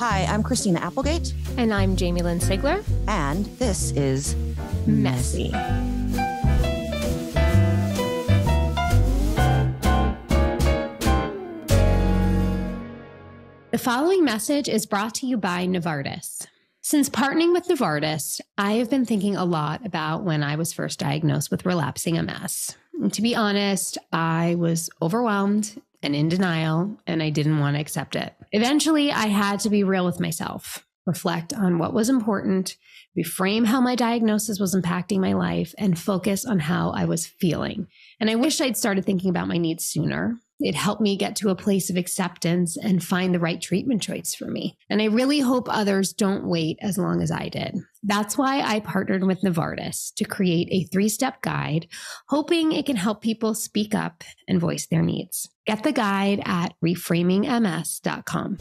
Hi, I'm Christina Applegate. And I'm Jamie-Lynn Sigler. And this is Messy. The following message is brought to you by Novartis. Since partnering with Novartis, I have been thinking a lot about when I was first diagnosed with relapsing MS. And to be honest, I was overwhelmed and in denial, and I didn't want to accept it. Eventually, I had to be real with myself, reflect on what was important, reframe how my diagnosis was impacting my life, and focus on how I was feeling. And I wish I'd started thinking about my needs sooner. It helped me get to a place of acceptance and find the right treatment choice for me. And I really hope others don't wait as long as I did. That's why I partnered with Novartis to create a 3-step guide, hoping it can help people speak up and voice their needs. Get the guide at reframingms.com.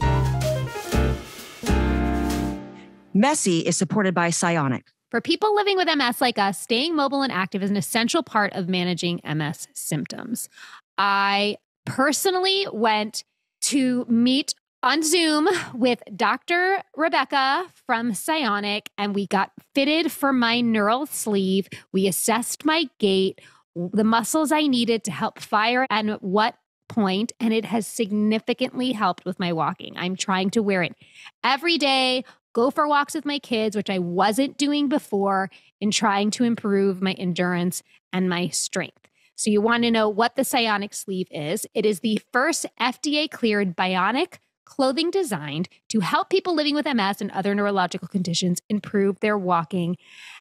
Messy is supported by Cionic. For people living with MS like us, staying mobile and active is an essential part of managing MS symptoms. I personally went to meet on Zoom with Dr. Rebecca from Cionic, and we got fitted for my neural sleeve. We assessed my gait, the muscles I needed to help fire and at what point, and it has significantly helped with my walking. I'm trying to wear it every day, go for walks with my kids, which I wasn't doing before, in trying to improve my endurance and my strength. So you want to know what the Cionic sleeve is. It is the first FDA-cleared bionic clothing designed to help people living with MS and other neurological conditions improve their walking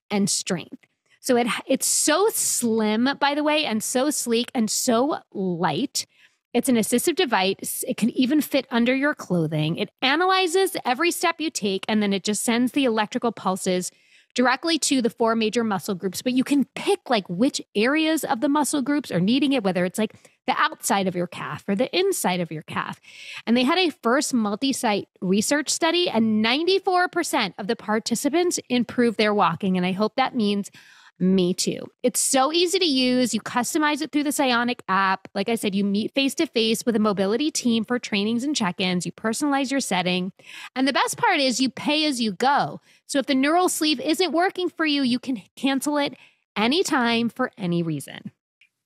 and strength. So it's so slim, by the way, and so sleek and so light. It's an assistive device. It can even fit under your clothing. It analyzes every step you take, and then it just sends the electrical pulses directly to the 4 major muscle groups, but you can pick like which areas of the muscle groups are needing it, whether it's like the outside of your calf or the inside of your calf. And they had a first multi-site research study, and 94% of the participants improved their walking. And I hope that means me too. It's so easy to use. You customize it through the Cionic app. Like I said, you meet face-to-face with a mobility team for trainings and check-ins. You personalize your setting. And the best part is you pay as you go. So if the neural sleeve isn't working for you, you can cancel it anytime for any reason.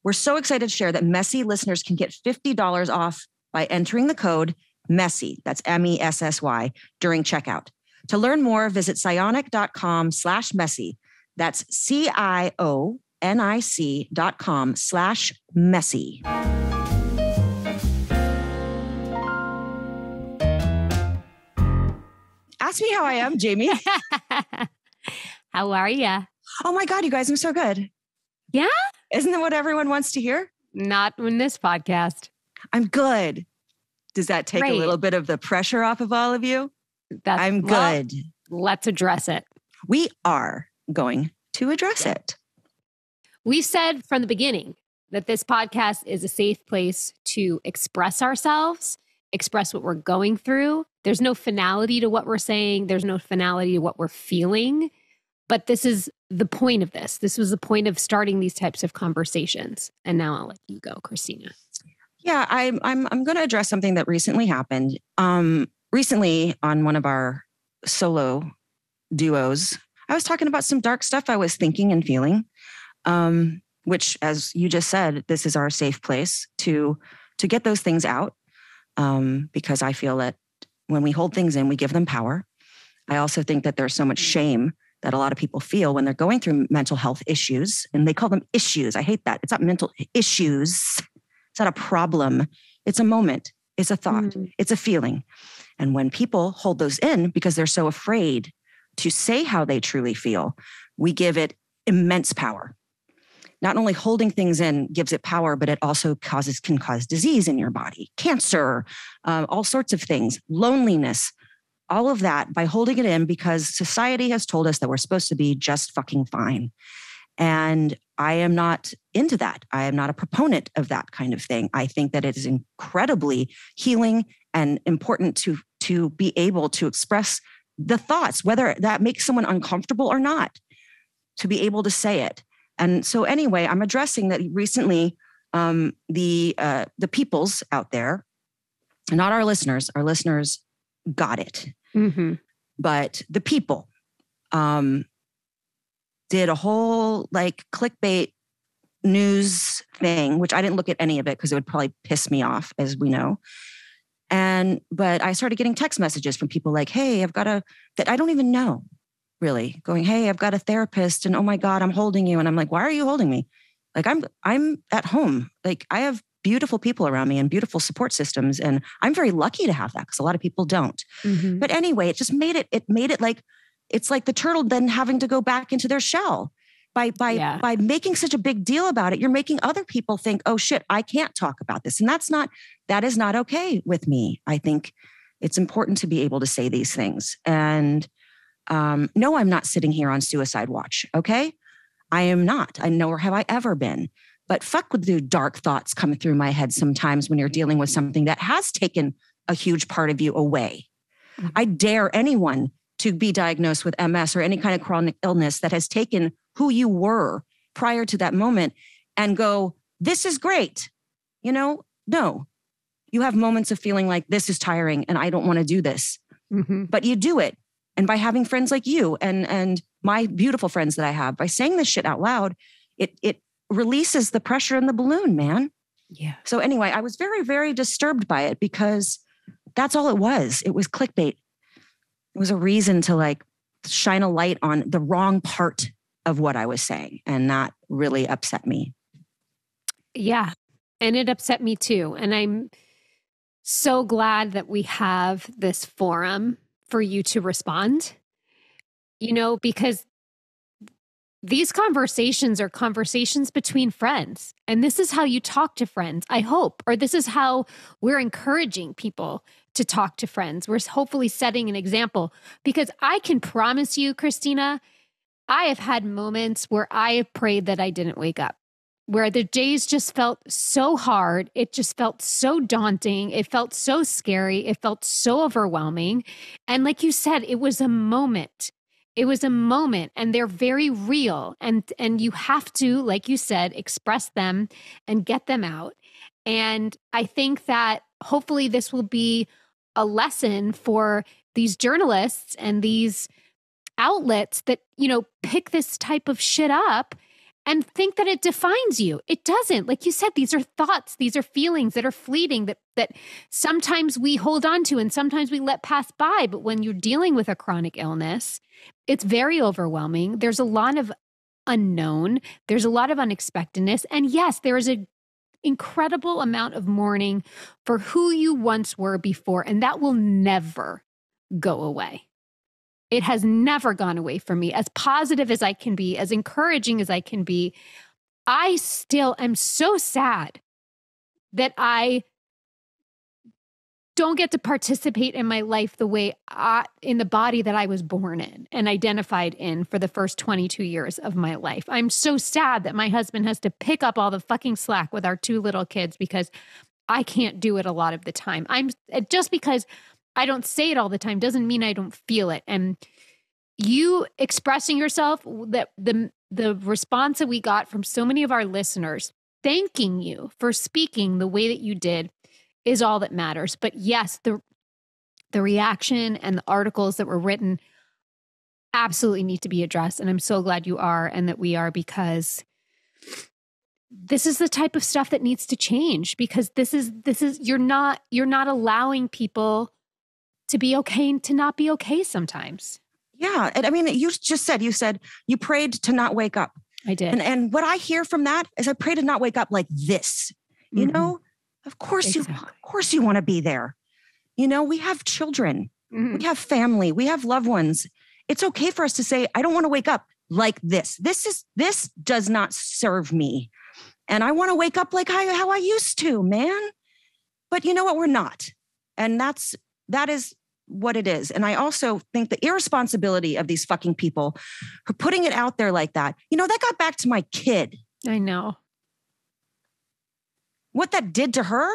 We're so excited to share that Messy listeners can get $50 off by entering the code MESSY, that's MESSY, during checkout. To learn more, visit cionic.com/messy. That's CIONIC.com/messy. Ask me how I am, Jamie. How are you? Oh my God, you guys, I'm so good. Yeah? Isn't that what everyone wants to hear? Not in this podcast. I'm good. Does that take a little bit of the pressure off of all of you? I'm good. Well, let's address it. We are going to address it. We said from the beginning that this podcast is a safe place to express ourselves, express what we're going through. There's no finality to what we're saying. There's no finality to what we're feeling. But this is the point of this. This was the point of starting these types of conversations. And now I'll let you go, Christina. Yeah, I'm going to address something that recently happened. Recently on one of our solo duos, I was talking about some dark stuff I was thinking and feeling, which, as you just said, this is our safe place to get those things out, because I feel that when we hold things in, we give them power. I also think that there's so much shame that a lot of people feel when they're going through mental health issues, and they call them issues. I hate that. It's not mental issues. It's not a problem. It's a moment. It's a thought. It's a feeling. And when people hold those in because they're so afraid to say how they truly feel, we give it immense power. Not only holding things in gives it power, but it also can cause disease in your body, cancer, all sorts of things, loneliness, all of that by holding it in, because society has told us that we're supposed to be just fucking fine. And I am not into that. I am not a proponent of that kind of thing. I think that it is incredibly healing and important to be able to express the thoughts, whether that makes someone uncomfortable or not, to be able to say it. And so anyway, I'm addressing that recently, the peoples out there, not our listeners got it. Mm-hmm. But the people did a whole like clickbait news thing, which I didn't look at any of it because it would probably piss me off, as we know. But I started getting text messages from people like, hey, that I don't even know really, going, hey, I've got a therapist and oh my God, I'm holding you. And I'm like, why are you holding me? Like I'm at home. Like I have beautiful people around me and beautiful support systems. And I'm very lucky to have that because a lot of people don't. Mm-hmm. But anyway, it just made it like, it's like the turtle then having to go back into their shell. By making such a big deal about it, you're making other people think, oh shit, I can't talk about this. And that is not okay with me. I think it's important to be able to say these things. And no, I'm not sitting here on suicide watch. Okay. I am not. I nor have I ever been. But fuck with the dark thoughts come through my head sometimes when you're dealing with something that has taken a huge part of you away. Mm-hmm. I dare anyone to be diagnosed with MS or any kind of chronic illness that has taken who you were prior to that moment and go, this is great. No, you have moments of feeling like this is tiring and I don't want to do this, mm-hmm. but you do it. And by having friends like you and my beautiful friends that I have, by saying this shit out loud, it releases the pressure in the balloon, man. Yeah. So anyway, I was very, very disturbed by it because that's all it was. It was clickbait. It was a reason to like shine a light on the wrong part of what I was saying. And that really upset me. Yeah. And it upset me too. And I'm so glad that we have this forum for you to respond, because these conversations are conversations between friends. And this is how you talk to friends, I hope, or this is how we're encouraging people to talk to friends. We're hopefully setting an example because I can promise you, Christina, I have had moments where I have prayed that I didn't wake up, where the days just felt so hard. It just felt so daunting. It felt so scary. It felt so overwhelming. And like you said, it was a moment. It was a moment and they're very real. And you have to, like you said, express them and get them out. And I think that hopefully this will be a lesson for these journalists and these outlets that, pick this type of shit up and think that it defines you. It doesn't. Like you said, these are thoughts, these are feelings that are fleeting that sometimes we hold on to and sometimes we let pass by. But when you're dealing with a chronic illness, it's very overwhelming. There's a lot of unknown. There's a lot of unexpectedness. And yes, there is an incredible amount of mourning for who you once were before. And that will never go away. It has never gone away from me. As positive as I can be, as encouraging as I can be, I still am so sad that I don't get to participate in my life the way in the body that I was born in and identified in for the first 22 years of my life. I'm so sad that my husband has to pick up all the fucking slack with our 2 little kids because I can't do it a lot of the time. Just because I don't say it all the time doesn't mean I don't feel it. And you expressing yourself, that the response that we got from so many of our listeners, thanking you for speaking the way that you did is all that matters. But yes, the reaction and the articles that were written absolutely need to be addressed. And I'm so glad you are and that we are, because this is the type of stuff that needs to change, because this is you're not allowing people to be okay and to not be okay sometimes. Yeah. And I mean, you said you prayed to not wake up. I did. And what I hear from that is I pray to not wake up like this, of course you want to be there. We have children, we have family, we have loved ones. It's okay for us to say, I don't want to wake up like this. This does not serve me. And I want to wake up like how I used to, man. But you know what? We're not. And that is what it is. And I also think the irresponsibility of these fucking people who are putting it out there like that, that got back to my kid. I know. What that did to her?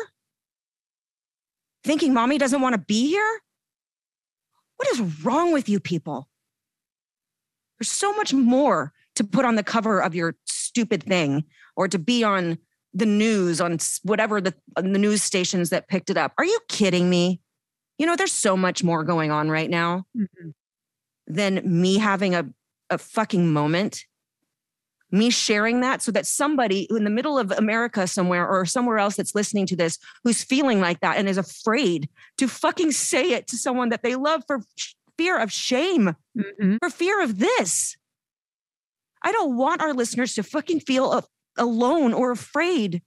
Thinking mommy doesn't want to be here? What is wrong with you people? There's so much more to put on the cover of your stupid thing or to be on the news, on whatever the news stations that picked it up. Are you kidding me? There's so much more going on right now than me having a fucking moment, me sharing that so that somebody in the middle of America somewhere or somewhere else that's listening to this, who's feeling like that and is afraid to fucking say it to someone that they love for fear of shame, for fear of this. I don't want our listeners to fucking feel alone or afraid.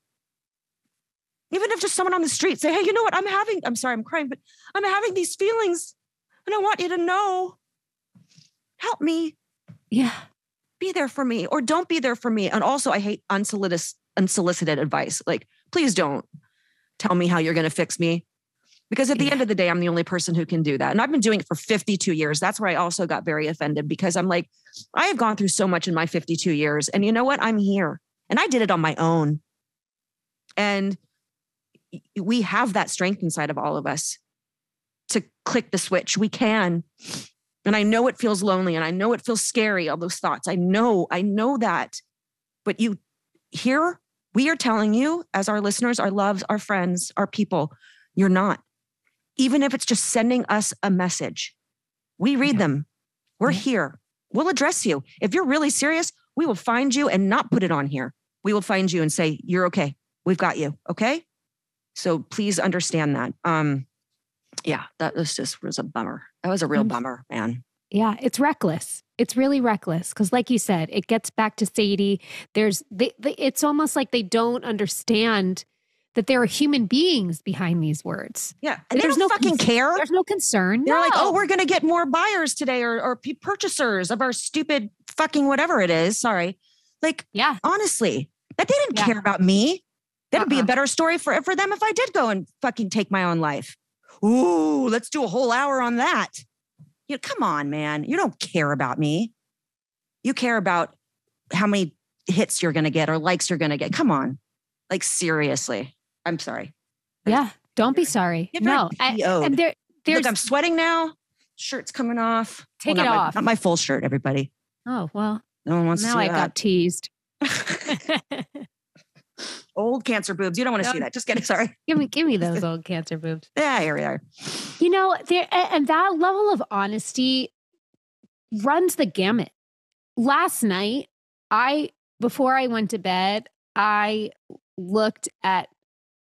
Even if just someone on the street say, hey, you know what? I'm sorry, I'm crying, but I'm having these feelings and I want you to know. Help me. Yeah. Be there for me or don't be there for me. And also I hate unsolicited advice. Like, please don't tell me how you're going to fix me. Because at the end of the day, I'm the only person who can do that. And I've been doing it for 52 years. That's where I also got very offended because I'm like, I have gone through so much in my 52 years. And you know what? I'm here. And I did it on my own. And we have that strength inside of all of us to click the switch. We can. And I know it feels lonely and I know it feels scary, all those thoughts. I know that. But here, we are telling you as our listeners, our loves, our friends, our people, you're not. Even if it's just sending us a message, we read them. We're here. We'll address you. If you're really serious, we will find you and not put it on here. We will find you and say, you're okay. We've got you. Okay. So please understand that. That was a bummer. That was a real bummer, man. Yeah. It's reckless. It's really reckless. Cause like you said, it gets back to Sadie. It's almost like they don't understand that there are human beings behind these words. Yeah. And there's no fucking care. There's no concern. They're like, oh, we're going to get more buyers today or purchasers of our stupid fucking whatever it is. Sorry. Like, honestly, that they didn't care about me. That would be a better story for them if I did go and fucking take my own life. Ooh, let's do a whole hour on that. Come on, man. You don't care about me. You care about how many hits you're going to get or likes you're going to get. Come on. Like, seriously. I'm sorry. Yeah. Don't be sorry. No. And look, I'm sweating now. Shirt's coming off. Take it off. Not my full shirt, everybody. Oh, well. No one wants to see that. Now I got teased. Old cancer boobs. You don't want to see that. Just kidding. Sorry. Give me those old cancer boobs. Yeah, here we are. And that level of honesty runs the gamut. Last night, before I went to bed, I looked at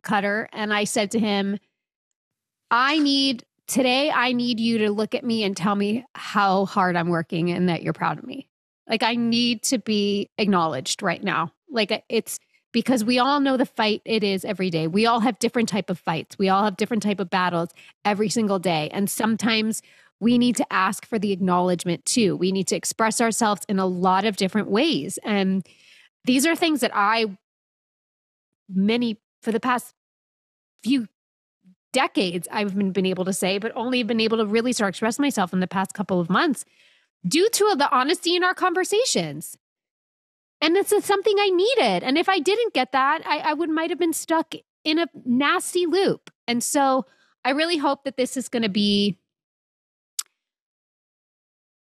Cutter and I said to him, I need you to look at me and tell me how hard I'm working and that you're proud of me. Like, I need to be acknowledged right now. Like, it's because we all know the fight it is every day. We all have different type of fights. We all have different type of battles every single day. And sometimes we need to ask for the acknowledgement too. We need to express ourselves in a lot of different ways. And these are things that for the past few decades, I've been able to say, but only been able to really start express myself in the past couple of months due to the honesty in our conversations. And this is something I needed. And if I didn't get that, I might have been stuck in a nasty loop. And so I really hope that this is going to be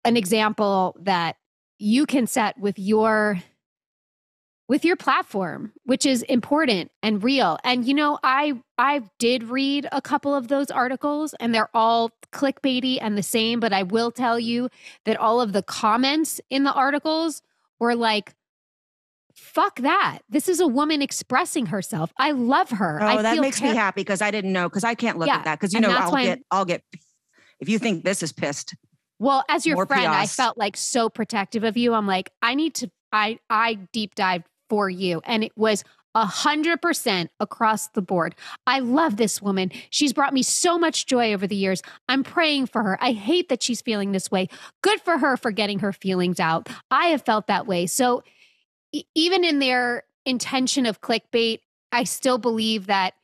an example that you can set with your platform, which is important and real. And, I did read a couple of those articles and they're all clickbaity and the same, but I will tell you that all of the comments in the articles were like, fuck that. This is a woman expressing herself. I love her. Oh, that makes me happy because I didn't know, because I can't look at that. Because, I'll get, if you think this is pissed. Well, as your friend, I felt like so protective of you. I'm like, I deep dived for you. And it was 100% across the board. I love this woman. She's brought me so much joy over the years. I'm praying for her. I hate that she's feeling this way. Good for her for getting her feelings out. I have felt that way. So even in their intention of clickbait, I still believe that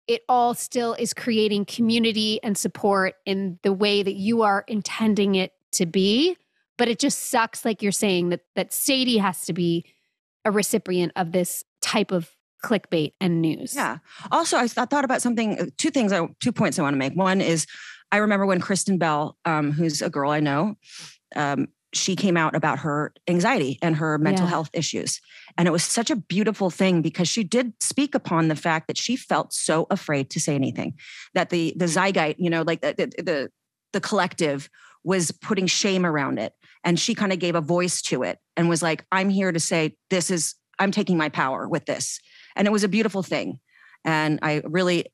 it all still is creating community and support in the way that you are intending it to be. But it just sucks, like you're saying, that Sadie has to be a recipient of this type of clickbait and news. Yeah. Also, I thought about something, 2 points I want to make. One is, I remember when Kristen Bell, who's a girl I know, she came out about her anxiety and her mental health issues. And it was such a beautiful thing because she did speak upon the fact that she felt so afraid to say anything, that the zeitgeist, like the collective was putting shame around it. And she kind of gave a voice to it and was like, I'm here to say, I'm taking my power with this. And it was a beautiful thing. And I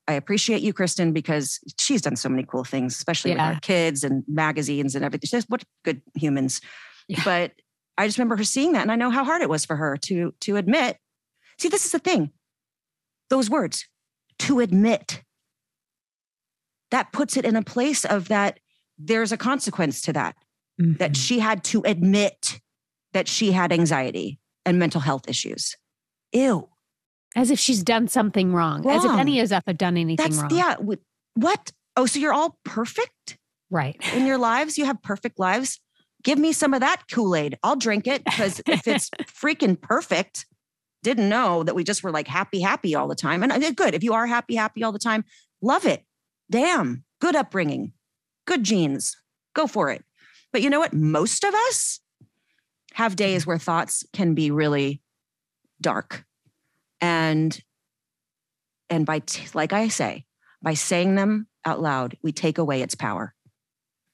appreciate you, Kristen, because she's done so many cool things, especially with our kids and magazines and everything. She's what good humans. Yeah. But I just remember her seeing that. And I know how hard it was for her to admit. See, this is the thing. Those words, to admit, that puts it in a place of that there's a consequence to that, that she had to admit that she had anxiety and mental health issues. Ew. As if she's done something wrong. As if any of us have done anything wrong. Yeah. What? Oh, so you're all perfect? Right. In your lives? You have perfect lives? Give me some of that Kool-Aid. I'll drink it because if it's freaking perfect, didn't know that we just were like happy all the time. And good. If you are happy all the time, love it. Damn. Good upbringing. Good genes. Go for it. But you know what? Most of us have days where thoughts can be really dark. And like I say, by saying them out loud, we take away its power.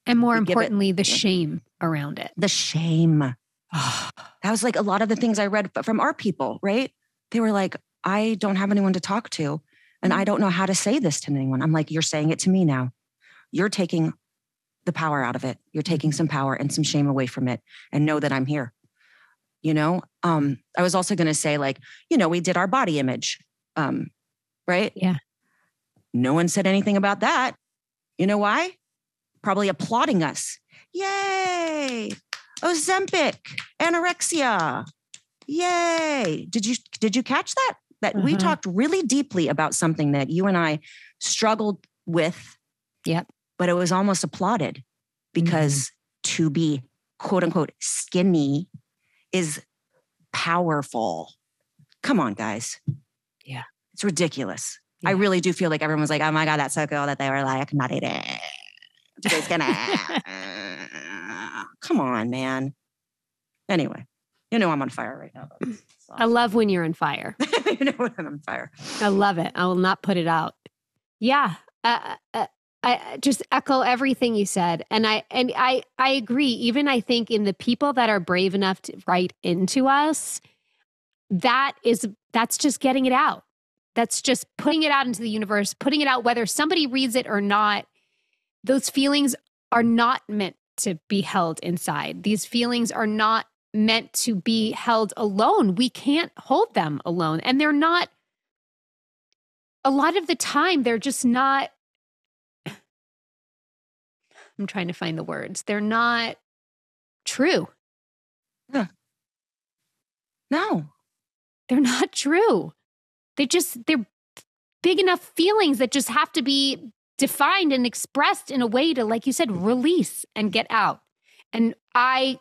And more importantly, the shame around it. The shame. That was like a lot of the things I read from our people, right? They were like, I don't have anyone to talk to and I don't know how to say this to anyone. I'm like, you're saying it to me now. You're taking the power out of it. You're taking some power and some shame away from it and know that I'm here. I was also going to say we did our body image, right? Yeah. No one said anything about that. You know why? Probably applauding us. Yay. Ozempic, anorexia. Yay. Did you catch that? That we talked really deeply about something that you and I struggled with. Yep. But it was almost applauded because to be quote unquote skinny is powerful. Come on, guys. Yeah. It's ridiculous. Yeah. I really do feel like everyone was like, oh my God, that's so cool that they were like, not eating. Today's gonna. Come on, man. Anyway, I'm on fire right now. Awesome. I love when you're on fire. You know when I'm on fire. I love it. I will not put it out. Yeah. I just echo everything you said. And I agree. Even I think in the people that are brave enough to write into us, that's just getting it out. That's just putting it out into the universe, putting it out, whether somebody reads it or not. Those feelings are not meant to be held inside. These feelings are not meant to be held alone. We can't hold them alone. And they're not, a lot of the time, they're just not, I'm trying to find the words. They're not true. Yeah. No. They're not true. They're big enough feelings that just have to be defined and expressed in a way to, like you said, release and get out. And I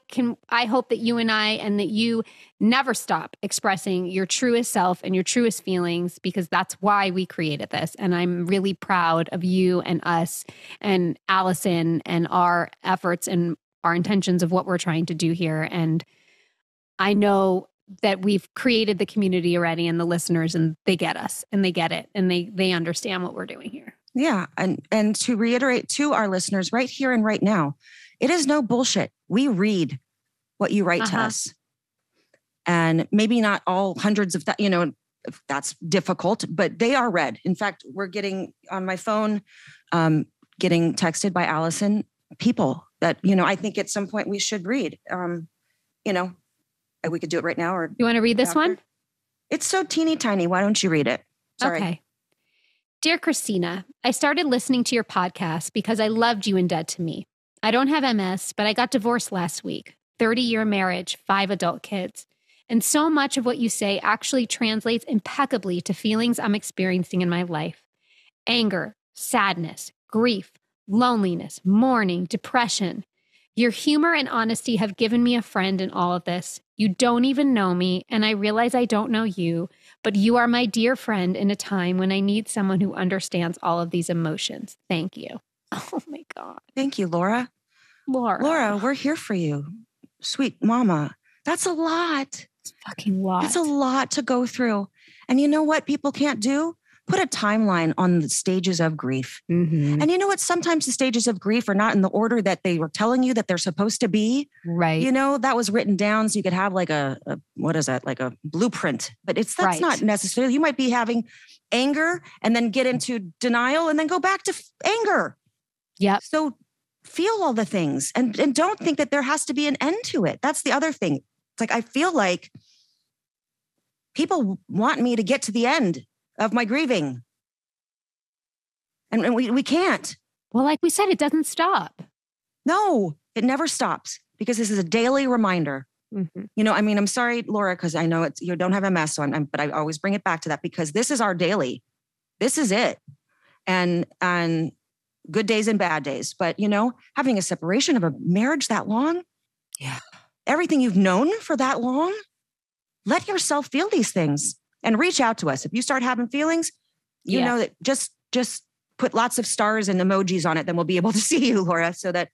hope that you and that you never stop expressing your truest self and your truest feelings, because that's why we created this. And I'm really proud of you and us and Allison and our efforts and our intentions of what we're trying to do here. And I know that we've created the community already and the listeners, and they get us and they get it and they understand what we're doing here. Yeah. And to reiterate to our listeners right here and right now, it is no bullshit. We read what you write to us. And maybe not all hundreds of that's difficult, but they are read. In fact, we're getting on my phone, getting texted by Allison, people that, I think at some point we should read. We could do it right now. Or you want to read this one? It's so teeny tiny. Why don't you read it? Sorry. Okay. Dear Christina, I started listening to your podcast because I loved you in Dead to Me. I don't have MS, but I got divorced last week. 30-year marriage, 5 adult kids. And so much of what you say actually translates impeccably to feelings I'm experiencing in my life. Anger, sadness, grief, loneliness, mourning, depression. Your humor and honesty have given me a friend in all of this. You don't even know me, and I realize I don't know you, but you are my dear friend in a time when I need someone who understands all of these emotions. Thank you. Oh my God. Thank you, Laura. Laura, we're here for you. sweet mama, that's a lot. It's fucking lot. It's a lot to go through. And you know what people can't do? Put a timeline on the stages of grief. Mm-hmm. And you know what? Sometimes the stages of grief are not in the order that they were telling you that they're supposed to be. Right. You know, that was written down so you could have like a what is that? Like a blueprint. But that's not necessarily. You might be having anger and then get into denial and then go back to anger. Yeah. So feel all the things and don't think that there has to be an end to it. That's the other thing. It's like, I feel like people want me to get to the end of my grieving. And we can't. Well, like we said, it doesn't stop. No, it never stops because this is a daily reminder. Mm-hmm. You know, I mean, I'm sorry, Laura, because I know you don't have MS, but I always bring it back to that because this is our daily. This is it. And good days and bad days. But, you know, having a separation of a marriage that long, everything you've known for that long, let yourself feel these things and reach out to us. If you start having feelings, you know that just put lots of stars and emojis on it, then we'll be able to see you, Laura, so that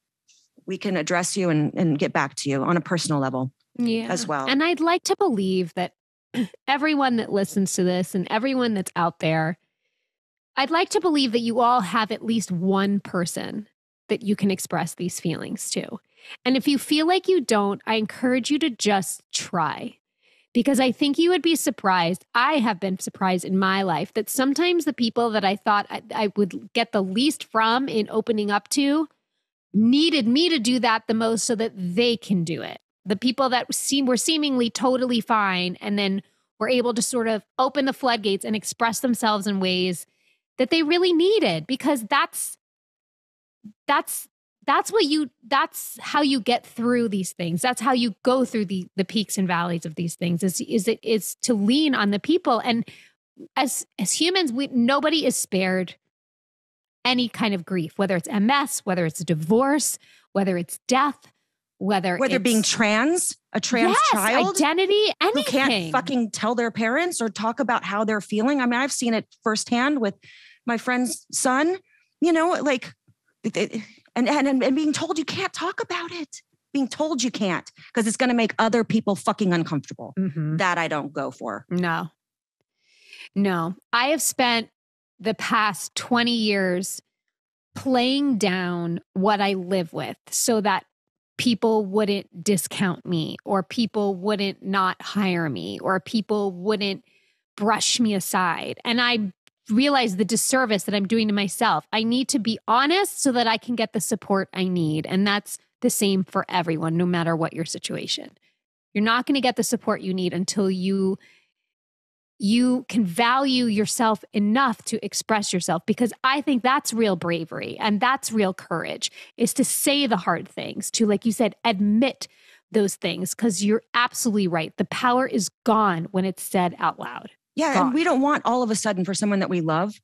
we can address you and get back to you on a personal level as well. And I'd like to believe that everyone that listens to this and everyone that's out there, I'd like to believe that you all have at least one person that you can express these feelings to. And if you feel like you don't, I encourage you to just try. Because I think you would be surprised. I have been surprised in my life that sometimes the people that I thought I would get the least from in opening up to needed me to do that the most so that they can do it. The people that were seemingly totally fine and then were able to sort of open the floodgates and express themselves in ways that they really needed, because that's how you get through these things. That's how you go through the peaks and valleys of these things is to lean on the people. And as humans, nobody is spared any kind of grief, whether it's MS, whether it's a divorce, whether it's death, whether it's being a trans child, identity, anything. Who can't fucking tell their parents or talk about how they're feeling. I mean, I've seen it firsthand with my friend's son, you know, like, and being told you can't talk about it, being told you can't, because it's going to make other people fucking uncomfortable. Mm-hmm. That I don't go for. No. I have spent the past 20 years playing down what I live with so that people wouldn't discount me, or people wouldn't not hire me, or people wouldn't brush me aside. And I realize the disservice that I'm doing to myself. I need to be honest so that I can get the support I need. And that's the same for everyone, no matter what your situation. You're not going to get the support you need until you can value yourself enough to express yourself, because I think that's real bravery and that's real courage, is to say the hard things, to, like you said, admit those things, because you're absolutely right. The power is gone when it's said out loud. Yeah, gone. And we don't want all of a sudden for someone that we love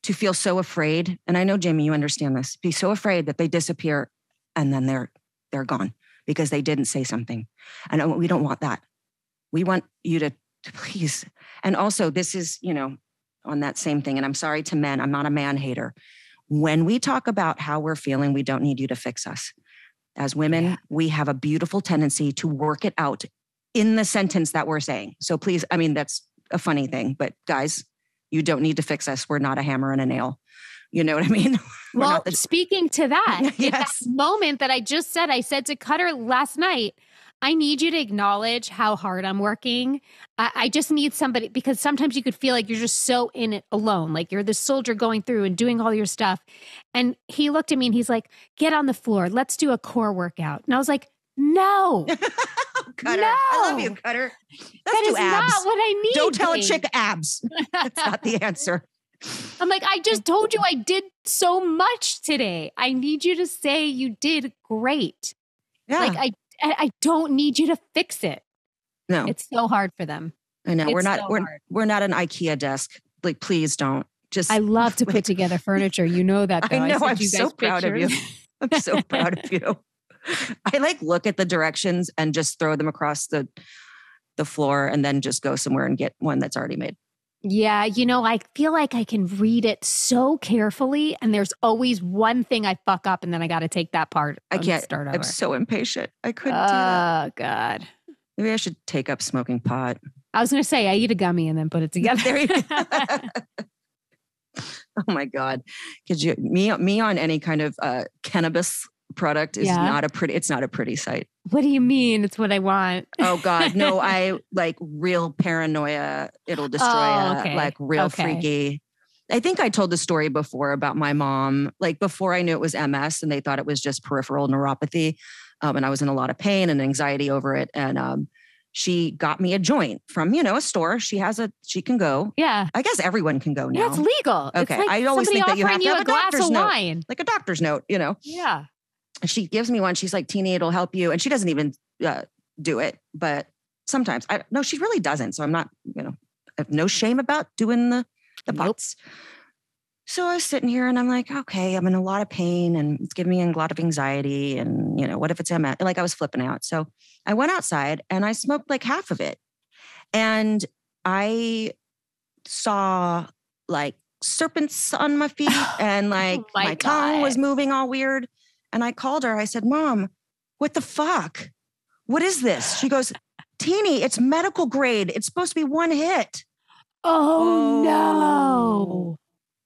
to feel so afraid. And I know, Jamie, you understand this. Be so afraid that they disappear and then they're gone because they didn't say something. And we don't want that. We want you to please. And also, this is, you know, on that same thing. And I'm sorry to men. I'm not a man hater. When we talk about how we're feeling, we don't need you to fix us. As women, we have a beautiful tendency to work it out in the sentence that we're saying. So please, I mean, that's a funny thing, but guys, you don't need to fix us. We're not a hammer and a nail. You know what I mean? Well, speaking to that, yes. That moment that I just said, I said to Cutter last night, I need you to acknowledge how hard I'm working. I just need somebody, because sometimes you could feel like you're just so in it alone. Like you're the soldier going through and doing all your stuff. And he looked at me and he's like, get on the floor. Let's do a core workout. And I was like, no. Cutter. No. I love you, Cutter. That is abs. not what I need. Don't tell a chick abs. That's not the answer. I'm like, I just told you I did so much today. I need you to say you did great. Yeah. Like I don't need you to fix it. No. It's so hard for them. I know. We're not an IKEA desk. Like, please don't. I love to put together furniture. You know that, though. I know. I'm so proud of you. I'm so proud of you. I look at the directions and just throw them across the floor and then just go somewhere and get one that's already made. Yeah, I feel like I can read it so carefully, and there's always one thing I fuck up, and then I got to take that part. I can't. Start over. I'm so impatient. I couldn't do that. Oh God. Maybe I should take up smoking pot. I was going to say I eat a gummy and then put it together. There you go. Oh my God. Because me on any kind of cannabis product is not a pretty sight. What do you mean? It's what I want. Oh God. No, I like real paranoia. It'll destroy like real freaky. I think I told the story before about my mom, like before I knew it was MS and they thought it was just peripheral neuropathy. And I was in a lot of pain and anxiety over it. And she got me a joint from, a store. She can go. Yeah. I guess everyone can go now. Yeah, it's legal. Okay. It's like I always think that you have to have a doctor's note. Wine. Like a doctor's note, Yeah. She gives me one. She's like, Teeny, it'll help you. And she doesn't even do it. But sometimes, no, she really doesn't. So I'm not, I have no shame about doing the pots. So I was sitting here and I'm like, okay, I'm in a lot of pain and it's giving me a lot of anxiety. And, what if it's MS? Like I was flipping out. So I went outside and I smoked like half of it. And I saw like serpents on my feet and like my tongue was moving all weird. And I called her. I said, Mom, what the fuck? What is this? She goes, Teeny, it's medical grade. It's supposed to be one hit. Oh no.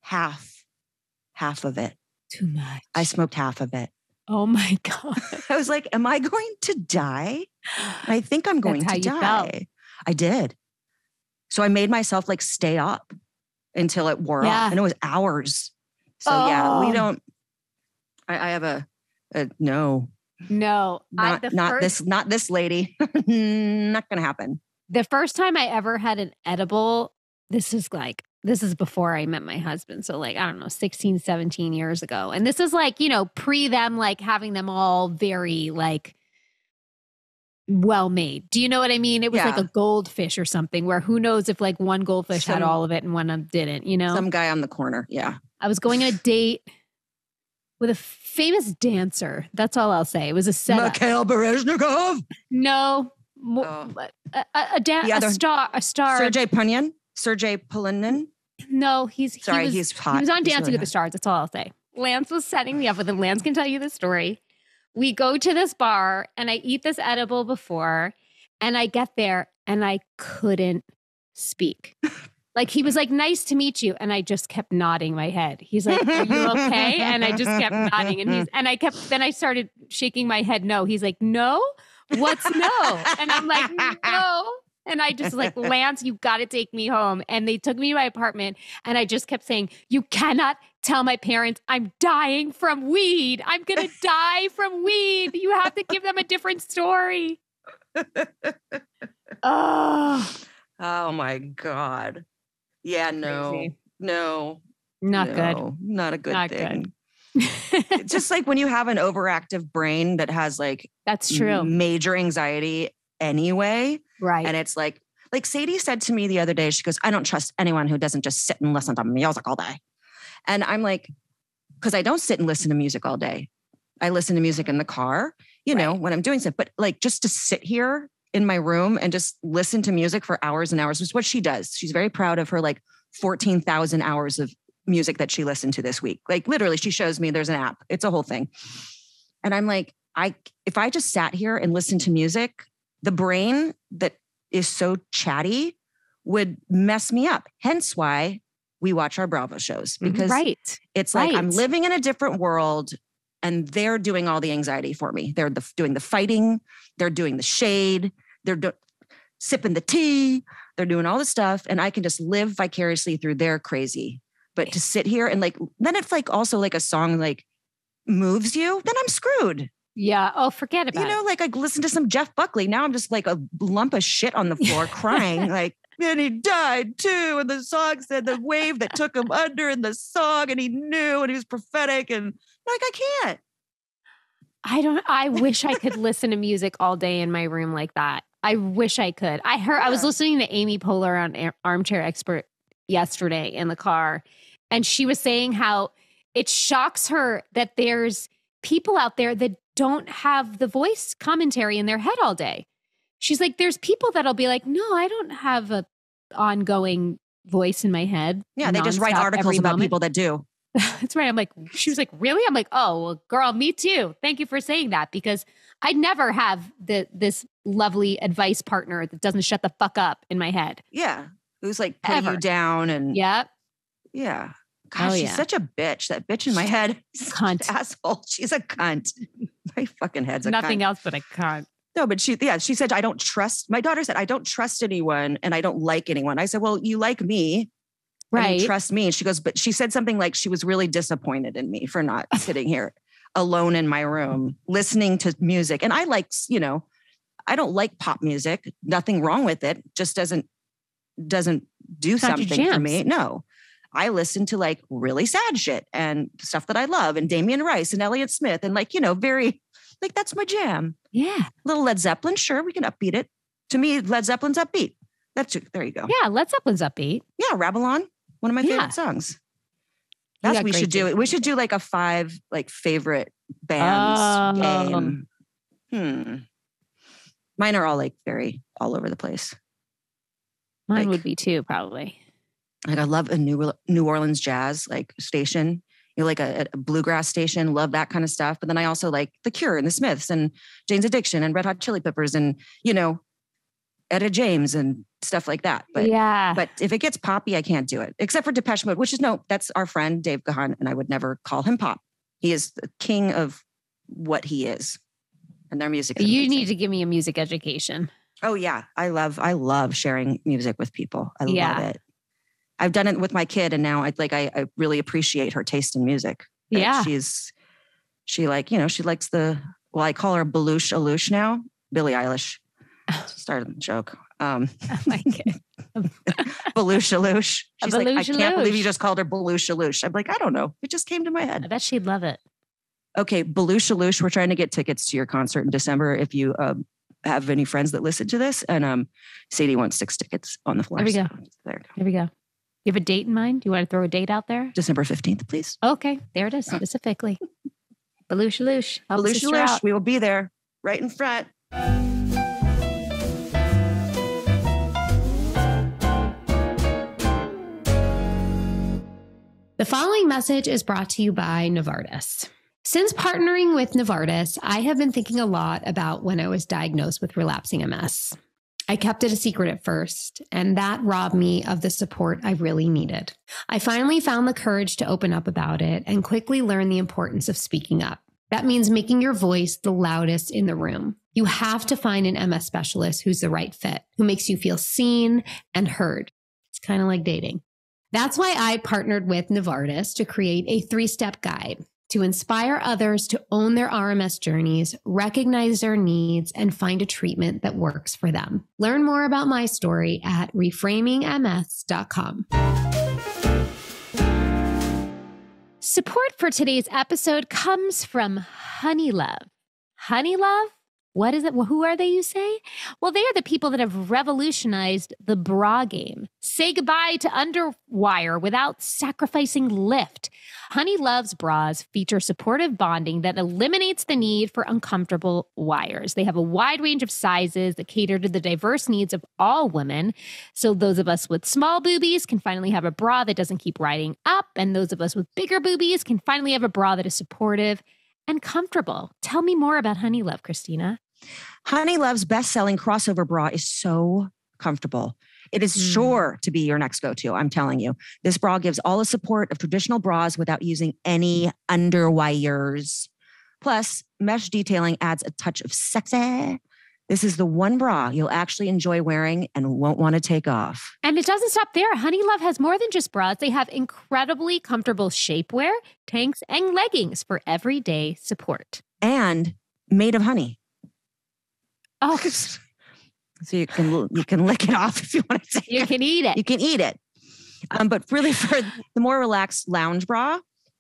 Half of it. Too much. I smoked half of it. Oh my God. I was like, am I going to die? I think I'm going to die. Felt. I did. So I made myself like stay up until it wore off. And it was hours. So we don't, I have a no. No. Not this lady. Not going to happen. The first time I ever had an edible, this is before I met my husband. So like, I don't know, 16, 17 years ago. And this is like, pre them, like having them all very like well made. Do you know what I mean? It was like a goldfish or something where who knows if like one goldfish had all of it and one didn't, Some guy on the corner. Yeah. I was going on a date with a famous dancer. That's all I'll say. It was a setup. Mikhail Baryshnikov? No. A star. Sergey Polinin? No, he's hot. He was on Dancing with the Stars. That's all I'll say. Lance was setting me up with him. Lance can tell you the story. We go to this bar and I eat this edible before and I get there and I couldn't speak. Like he was like, nice to meet you. And I just kept nodding my head. He's like, are you okay? And I just kept nodding. Then I started shaking my head. No. He's like, no? What's no? And I'm like, no. And I just like, Lance, you got to take me home. And they took me to my apartment. And I just kept saying, you cannot tell my parents I'm dying from weed. I'm going to die from weed. You have to give them a different story. Oh my God. Yeah, no. Crazy. No. Not good. Not a good thing. Good. It's just like when you have an overactive brain that has like that's true major anxiety anyway. Right. And it's like Sadie said to me the other day, she goes, I don't trust anyone who doesn't just sit and listen to music all day. And I'm like, because I don't sit and listen to music all day. I listen to music in the car, when I'm doing stuff. But like just to sit here in my room and just listen to music for hours and hours is what she does. She's very proud of her like 14,000 hours of music that she listened to this week. Like literally she shows me there's an app. It's a whole thing. And I'm like, if I just sat here and listened to music, the brain that is so chatty would mess me up. Hence why we watch our Bravo shows because it's like I'm living in a different world and they're doing all the anxiety for me. They're doing the fighting. They're doing the shade. They're sipping the tea. They're doing all the stuff. And I can just live vicariously through their crazy. But to sit here and like, then it's like also like a song like moves you, then I'm screwed. Yeah. Oh, forget about it. Like I listened to some Jeff Buckley. Now I'm just like a lump of shit on the floor crying like, and he died too. And the song said the wave that took him under in the song and he knew and he was prophetic. And like, I can't. I wish I could listen to music all day in my room like that. I wish I could. I was listening to Amy Poehler on Armchair Expert yesterday in the car. And she was saying how it shocks her that there's people out there that don't have the voice commentary in their head all day. She's like, there's people that'll be like, no, I don't have a ongoing voice in my head. Yeah, they just write articles about people that do. That's right. I'm like, she was like, really? I'm like, oh, well, girl, me too. Thank you for saying that, because I never have this lovely advice partner that doesn't shut the fuck up in my head. Yeah. Who's like putting you down and. Yep. Yeah. Gosh, she's such a bitch. That bitch in my head. Cunt. Asshole. She's a cunt. My fucking head's a cunt. Nothing else but a cunt. No, but she said, my daughter said, I don't trust anyone and I don't like anyone. I said, well, you like me. Right. You trust me. And she goes, but she said something like she was really disappointed in me for not sitting here alone in my room, listening to music. And I like, I don't like pop music. Nothing wrong with it. Just doesn't do something for me. No. I listen to like really sad shit and stuff that I love, and Damien Rice and Elliott Smith, and like, very like, that's my jam. Yeah. Little Led Zeppelin. Sure. We can upbeat it. To me, Led Zeppelin's upbeat. There you go. Yeah. Led Zeppelin's upbeat. Yeah. Rabelon. One of my favorite songs. That's what we should do. We should do like a 5 like favorite bands game. Mine are all like very all over the place. Mine would be too, probably. Like I love a New Orleans jazz like station, like a bluegrass station. Love that kind of stuff. But then I also like The Cure and the Smiths and Jane's Addiction and Red Hot Chili Peppers and Etta James and stuff like that. But if it gets poppy, I can't do it. Except for Depeche Mode, which is that's our friend Dave Gahan, and I would never call him pop. He is the king of what he is, and their music. You need to give me a music education. Oh yeah, I love sharing music with people. I love it. I've done it with my kid, and now I really appreciate her taste in music. Yeah, she likes I call her Belush Alush now, Billie Eilish. Started the joke. I like it. Belush Alush. She's like, I can't believe you just called her Belush Alush. I'm like, I don't know. It just came to my head. I bet she'd love it. Okay, Belush Alush. We're trying to get tickets to your concert in December. If you have any friends that listen to this, and Sadie wants 6 tickets on the floor. There we go. There we go. You have a date in mind? Do you want to throw a date out there? December 15th, please. Okay, there it is, specifically. Belush Alush. Belush Alush. We will be there right in front. The following message is brought to you by Novartis. Since partnering with Novartis, I have been thinking a lot about when I was diagnosed with relapsing MS. I kept it a secret at first, and that robbed me of the support I really needed. I finally found the courage to open up about it and quickly learned the importance of speaking up. That means making your voice the loudest in the room. You have to find an MS specialist who's the right fit, who makes you feel seen and heard. It's kind of like dating. That's why I partnered with Novartis to create a 3-step guide to inspire others to own their RMS journeys, recognize their needs, and find a treatment that works for them. Learn more about my story at reframingms.com. Support for today's episode comes from Honeylove. Honeylove? What is it? Well, who are they, you say? Well, they are the people that have revolutionized the bra game. Say goodbye to underwire without sacrificing lift. Honeylove's bras feature supportive bonding that eliminates the need for uncomfortable wires. They have a wide range of sizes that cater to the diverse needs of all women. So those of us with small boobies can finally have a bra that doesn't keep riding up, and those of us with bigger boobies can finally have a bra that is supportive and comfortable. Tell me more about Honeylove, Christina. Honeylove's best-selling crossover bra is so comfortable. It is sure to be your next go-to, I'm telling you. This bra gives all the support of traditional bras without using any underwires. Plus, mesh detailing adds a touch of sexy. This is the one bra you'll actually enjoy wearing and won't want to take off. And it doesn't stop there. Honeylove has more than just bras. They have incredibly comfortable shapewear, tanks, and leggings for everyday support. And made of honey. Oh, so you can lick it off if you want to. You can eat it. You can eat it. But really, for the more relaxed lounge bra,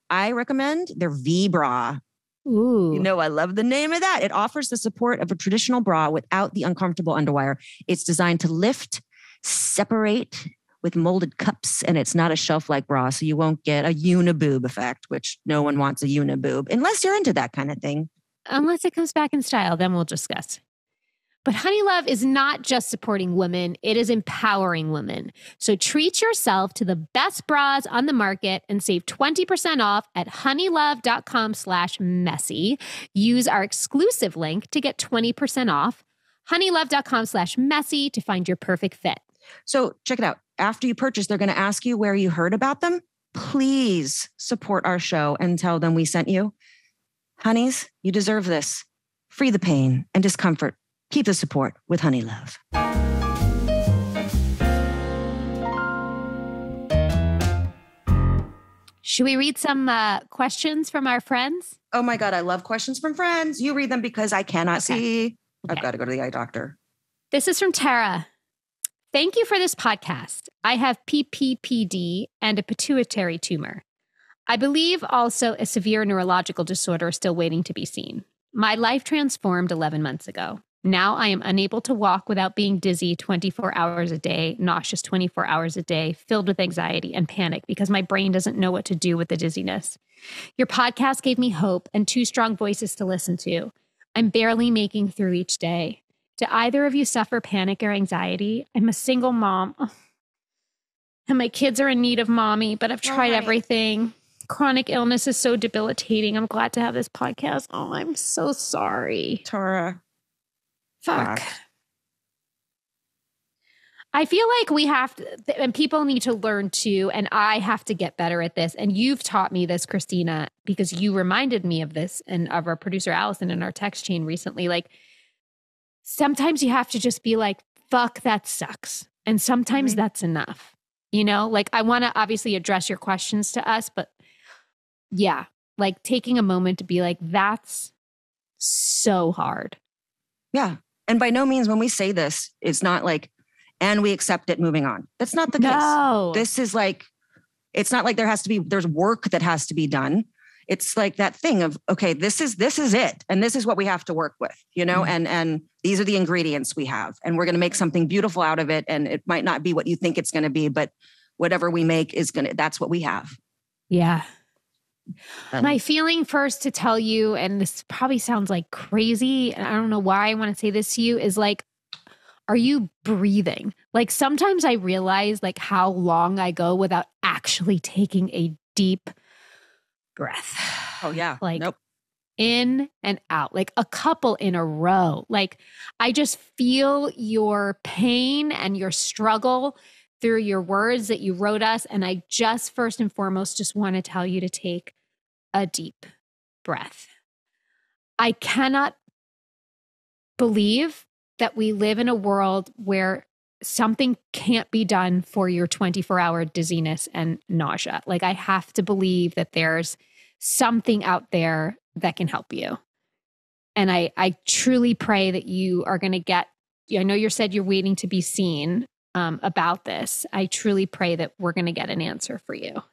I recommend their V bra. Ooh. I love the name of that. It offers the support of a traditional bra without the uncomfortable underwire. It's designed to lift, separate with molded cups, and it's not a shelf-like bra, so you won't get a uniboob effect, which no one wants a uniboob, unless you're into that kind of thing. Unless it comes back in style, then we'll discuss. But Honey Love is not just supporting women, it is empowering women. So treat yourself to the best bras on the market and save 20% off at honeylove.com/messy. Use our exclusive link to get 20% off. honeylove.com/messy to find your perfect fit. So check it out. After you purchase, they're going to ask you where you heard about them. Please support our show and tell them we sent you. Honeys, you deserve this. Free the pain and discomfort. Keep the support with Honey Love. Should we read some questions from our friends? Oh my God, I love questions from friends. You read them because I cannot see. I've got to go to the eye doctor. This is from Tara. Thank you for this podcast. I have PPPD and a pituitary tumor. I believe also a severe neurological disorder still waiting to be seen. My life transformed 11 months ago. Now I am unable to walk without being dizzy 24 hours a day, nauseous 24 hours a day, filled with anxiety and panic because my brain doesn't know what to do with the dizziness. Your podcast gave me hope and 2 strong voices to listen to. I'm barely making through each day. Do either of you suffer panic or anxiety? I'm a single mom and my kids are in need of mommy, but I've tried everything. Chronic illness is so debilitating. I'm glad to have this podcast. Oh, I'm so sorry. Tara. Fuck. I feel like we have to, and people need to learn too, and I have to get better at this. And you've taught me this, Christina, because you reminded me of this and of our producer, Allison, in our text chain recently. Like, sometimes you have to just be like, fuck, that sucks. And sometimes that's enough. You know, like I want to obviously address your questions to us, but yeah, like taking a moment to be like, that's so hard. Yeah. And by no means when we say this, it's not like, and we accept it moving on. That's not the case. This is like, it's not like there's work that has to be done. It's like that thing of, okay, this is it. And this is what we have to work with, you know, and these are the ingredients we have, and we're going to make something beautiful out of it. And it might not be what you think it's going to be, but whatever we make that's what we have. Yeah. My feeling first to tell you, and this probably sounds like crazy, and I don't know why I want to say this to you, is like, are you breathing? Like sometimes I realize like how long I go without actually taking a deep breath. Oh yeah. Like in and out, like a couple in a row. Like I just feel your pain and your struggle through your words that you wrote us. And I just first and foremost just want to tell you to take a deep breath. I cannot believe that we live in a world where something can't be done for your 24-hour dizziness and nausea. Like I have to believe that there's something out there that can help you. And I truly pray that you are going to get, I know you said you're waiting to be seen about this. I truly pray that we're going to get an answer for you.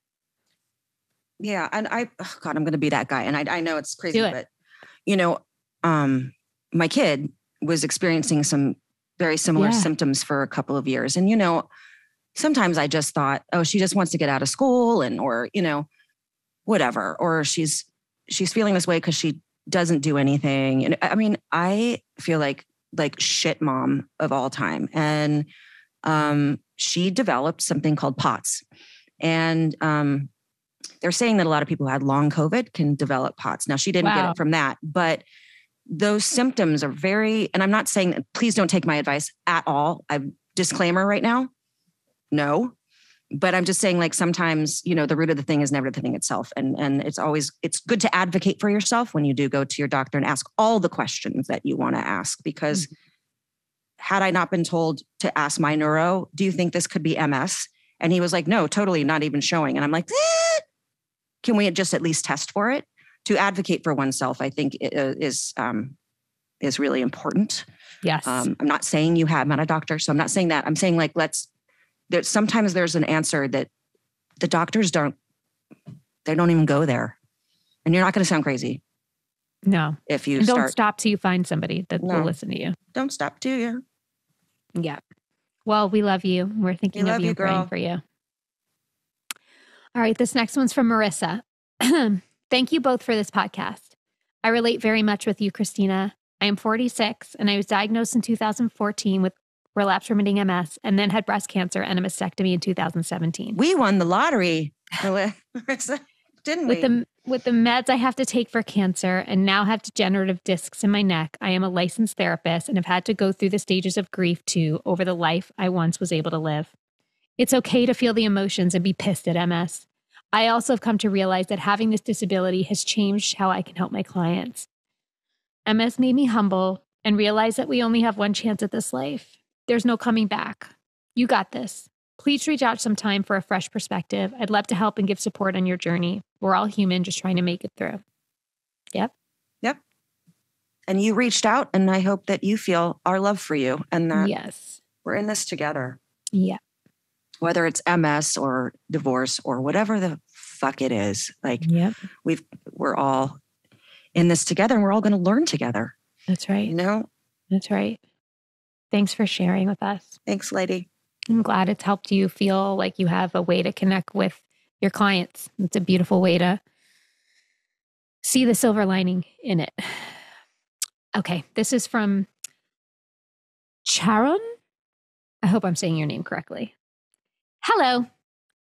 Yeah. And I'm going to be that guy. And I know it's crazy, but you know, my kid was experiencing some very similar symptoms for a couple of years. And, you know, sometimes I just thought, oh, she just wants to get out of school or, you know, whatever, or she's feeling this way because she doesn't do anything. And I mean, I feel like shit mom of all time. And she developed something called POTS. And they're saying that a lot of people who had long COVID can develop POTS. Now, she didn't get it from that, but those symptoms are very, and I'm not saying, please don't take my advice at all. Disclaimer right now, no. But I'm just saying, like, sometimes, you know, the root of the thing is never the thing itself. And it's good to advocate for yourself when you do go to your doctor and ask all the questions that you want to ask. Because had I not been told to ask my neuro, do you think this could be MS? And he was like, no, totally not even showing. And I'm like, can we just at least test for it? To advocate for oneself, I think is really important. Yes. I'm not saying I'm not a doctor, so I'm not saying that. I'm saying like, sometimes there's an answer that the doctors don't even go there. And you're not going to sound crazy. No. If you don't stop till you find somebody that will listen to you. Don't stop, do you? Yeah. Well, we love you. We're thinking of you and praying for you. All right. This next one's from Marissa. Thank you both for this podcast. I relate very much with you, Christina. I am 46 and I was diagnosed in 2014 with relapsed remitting MS and then had breast cancer and a mastectomy in 2017. We won the lottery, didn't we? With the meds I have to take for cancer and now have degenerative discs in my neck, I am a licensed therapist and have had to go through the stages of grief too over the life I once was able to live. It's okay to feel the emotions and be pissed at MS. I also have come to realize that having this disability has changed how I can help my clients. MS made me humble and realize that we only have one chance at this life. There's no coming back. You got this. Please reach out sometime for a fresh perspective. I'd love to help and give support on your journey. We're all human, just trying to make it through. Yep. Yep. And you reached out, and I hope that you feel our love for you and that we're in this together. Yeah. Whether it's MS or divorce or whatever the fuck it is. Like, we're all in this together and we're all going to learn together. That's right. You know? That's right. Thanks for sharing with us. Thanks, lady. I'm glad it's helped you feel like you have a way to connect with your clients. It's a beautiful way to see the silver lining in it. Okay, this is from Charon. I hope I'm saying your name correctly. Hello.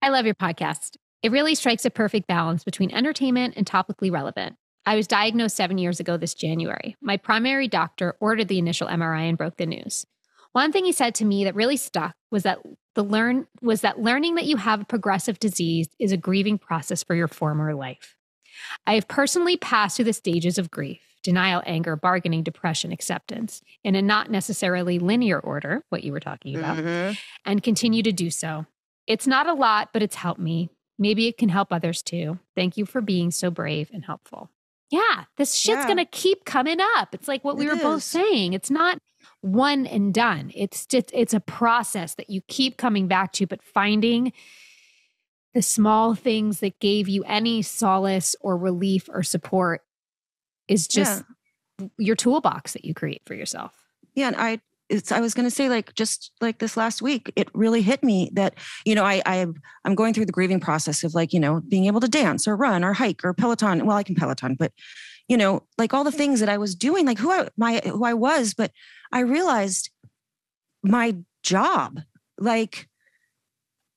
I love your podcast. It really strikes a perfect balance between entertainment and topically relevant. I was diagnosed 7 years ago this January. My primary doctor ordered the initial MRI and broke the news. One thing he said to me that really stuck was that learning that you have a progressive disease is a grieving process for your former life. I have personally passed through the stages of grief, denial, anger, bargaining, depression, acceptance, in a not necessarily linear order, what you were talking about, and continue to do so. It's not a lot, but it's helped me. Maybe it can help others too. Thank you for being so brave and helpful. Yeah, this shit's going to keep coming up. It's like what we were both saying. It's not one and done. It's a process that you keep coming back to, but finding the small things that gave you any solace or relief or support is just your toolbox that you create for yourself. Yeah. And I was going to say, like, just like this last week, it really hit me that, you know, I'm going through the grieving process of, like, you know, being able to dance or run or hike or Peloton. Well, I can Peloton, but, you know, like all the things that I was doing, like who I was, but I realized my job, like,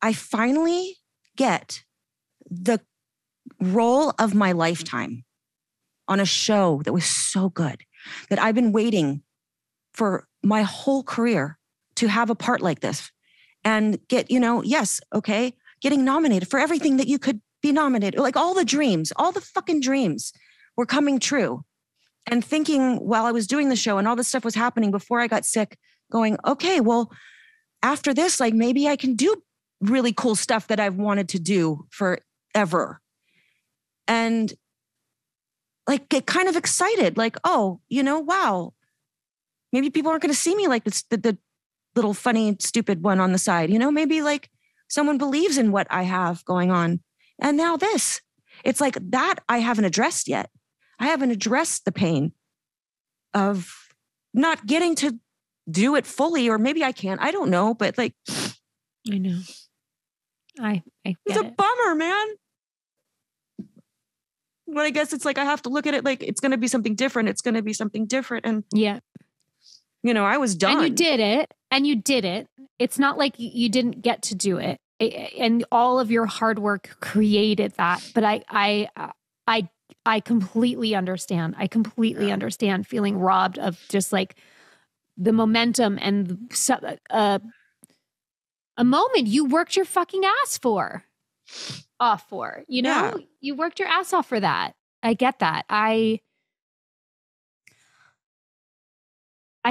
I finally get the role of my lifetime on a show that was so good that I've been waiting for my whole career to have a part like this and get, you know, getting nominated for everything that you could be nominated. Like all the fucking dreams were coming true. And thinking while I was doing the show and all this stuff was happening before I got sick, going, okay, well, after this, like maybe I can do really cool stuff that I've wanted to do forever. And like get kind of excited, like, oh, you know, wow. Maybe people aren't going to see me like this, the little funny, stupid one on the side. You know, maybe like someone believes in what I have going on. And now this, it's like that I haven't addressed yet. I haven't addressed the pain of not getting to do it fully, or maybe I can't. I don't know, but like, I know. I it's a bummer, man. But I guess it's like I have to look at it like it's going to be something different. It's going to be something different, and you know, I was done. And you did it. It's not like you didn't get to do it. And all of your hard work created that. But I completely understand. I completely understand feeling robbed of just like the momentum and a moment you worked your fucking ass off for, you know, you worked your ass off for that. I get that. I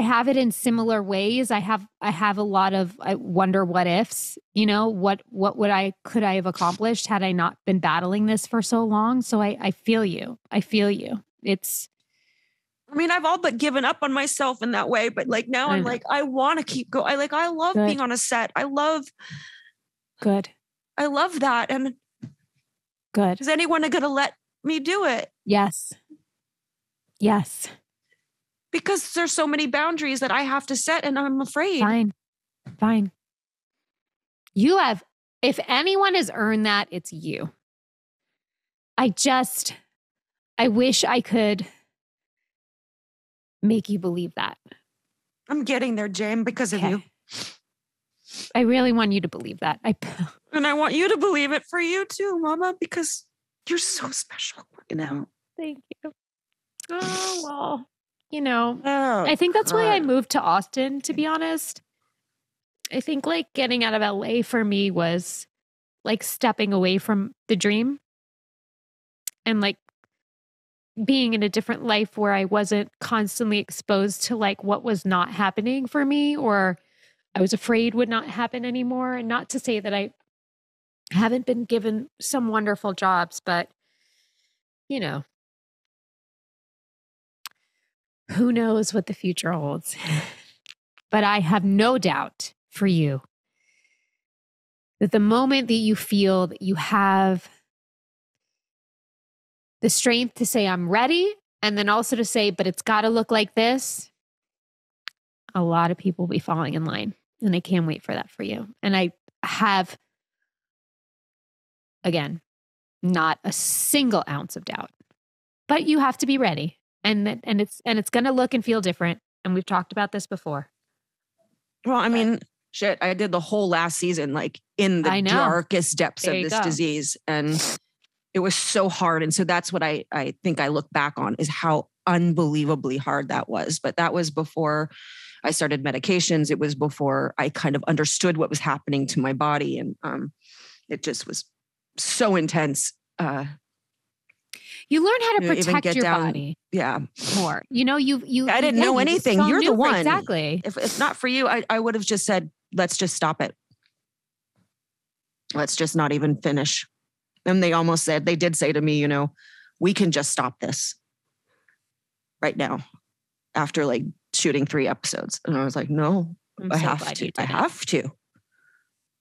have it in similar ways. I have a lot of, I wonder what ifs, you know, what could I have accomplished had I not been battling this for so long? So I feel you. I mean, I've all but given up on myself in that way, but like now I'm like, I want to keep going. I love being on a set. I love that. And good. Is anyone going to let me do it? Yes. Because there's so many boundaries that I have to set, and I'm afraid. Fine. You have, if anyone has earned that, it's you. I wish I could make you believe that. I'm getting there, Jane, because of you. I really want you to believe that. And I want you to believe it for you too, Mama, because you're so special. Thank you. Oh, well, I think that's why I moved to Austin, to be honest. I think like getting out of LA for me was like stepping away from the dream and like being in a different life where I wasn't constantly exposed to like what was not happening for me or I was afraid would not happen anymore. And not to say that I haven't been given some wonderful jobs, but who knows what the future holds. But I have no doubt for you that the moment that you feel that you have the strength to say, I'm ready, and then also to say, but it's got to look like this, a lot of people will be falling in line. And I can't wait for that for you. And I have, again, not a single ounce of doubt, but you have to be ready. And it's going to look and feel different. And we've talked about this before. Well, I mean, shit, I did the whole last season, like in the darkest depths of this disease. And it was so hard. And so that's what I think I look back on is how unbelievably hard that was. But that was before I started medications. It was before I kind of understood what was happening to my body. And it just was so intense. You learn how to protect your body. Yeah. More. You I didn't know anything. You're the one. Exactly. If not for you, I would have just said, let's just stop it. Let's just not even finish. And they did say to me, we can just stop this right now after like shooting 3 episodes. And I was like, no, I have to. I have to.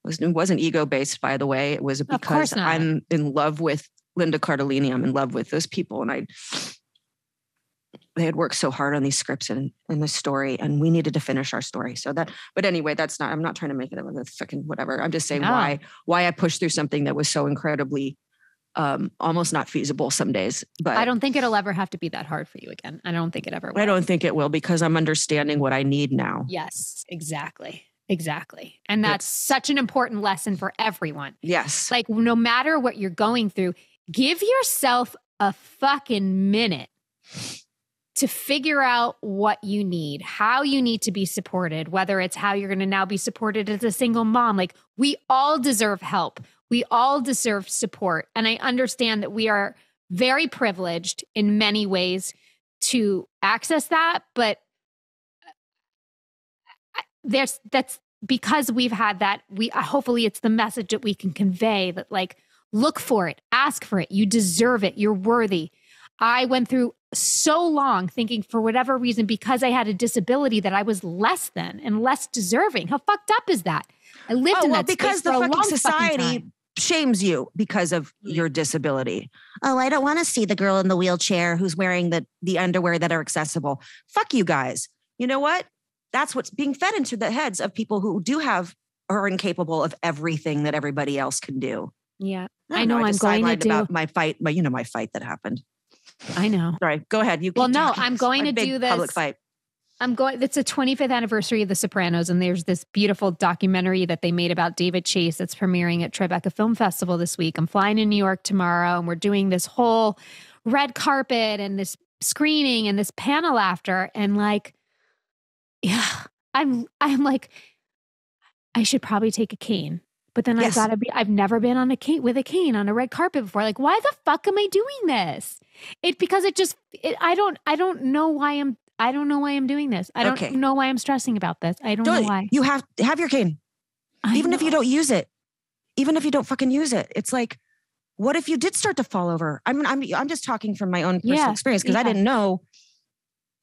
It wasn't ego-based, by the way. It was because I'm in love with Linda Cardellini. I'm in love with those people. And they had worked so hard on these scripts and the story, and we needed to finish our story. But anyway, I'm not trying to make it a fucking whatever. I'm just saying why I pushed through something that was so incredibly, almost not feasible some days. But I don't think it'll ever have to be that hard for you again. I don't think it ever will. I don't think it will because I'm understanding what I need now. Yes, exactly. Exactly. And that's such an important lesson for everyone. Yes. Like no matter what you're going through, give yourself a fucking minute to figure out what you need, how you need to be supported, whether it's how you're going to now be supported as a single mom. Like we all deserve help. We all deserve support. And I understand that we are very privileged in many ways to access that, but that's because we've had that. Hopefully it's the message that we can convey that like, look for it, ask for it. You deserve it. You're worthy. I went through so long thinking for whatever reason, because I had a disability that I was less than and less deserving. How fucked up is that? I lived in that because space the for a fucking long society shames you because of your disability. Oh, I don't want to see the girl in the wheelchair who's wearing the underwear that are accessible. Fuck you guys. You know what? That's what's being fed into the heads of people who are incapable of everything that everybody else can do. Yeah. I know I'm going to do about my fight, but my fight that happened. I know. Sorry, go ahead. I'm going to do this public fight. It's the 25th anniversary of The Sopranos, and there's this beautiful documentary that they made about David Chase that's premiering at Tribeca Film Festival this week. I'm flying to New York tomorrow, and we're doing this whole red carpet and this screening and this panel after, and like, yeah, I'm like, I should probably take a cane. But then I've never been on with a cane on a red carpet before. Like, why the fuck am I doing this? I don't know why I'm doing this. I don't know why I'm stressing about this. I don't know why. You have your cane. Even if you don't use it. Even if you don't fucking use it. It's like, what if you did start to fall over? I'm just talking from my own personal experience because I didn't know.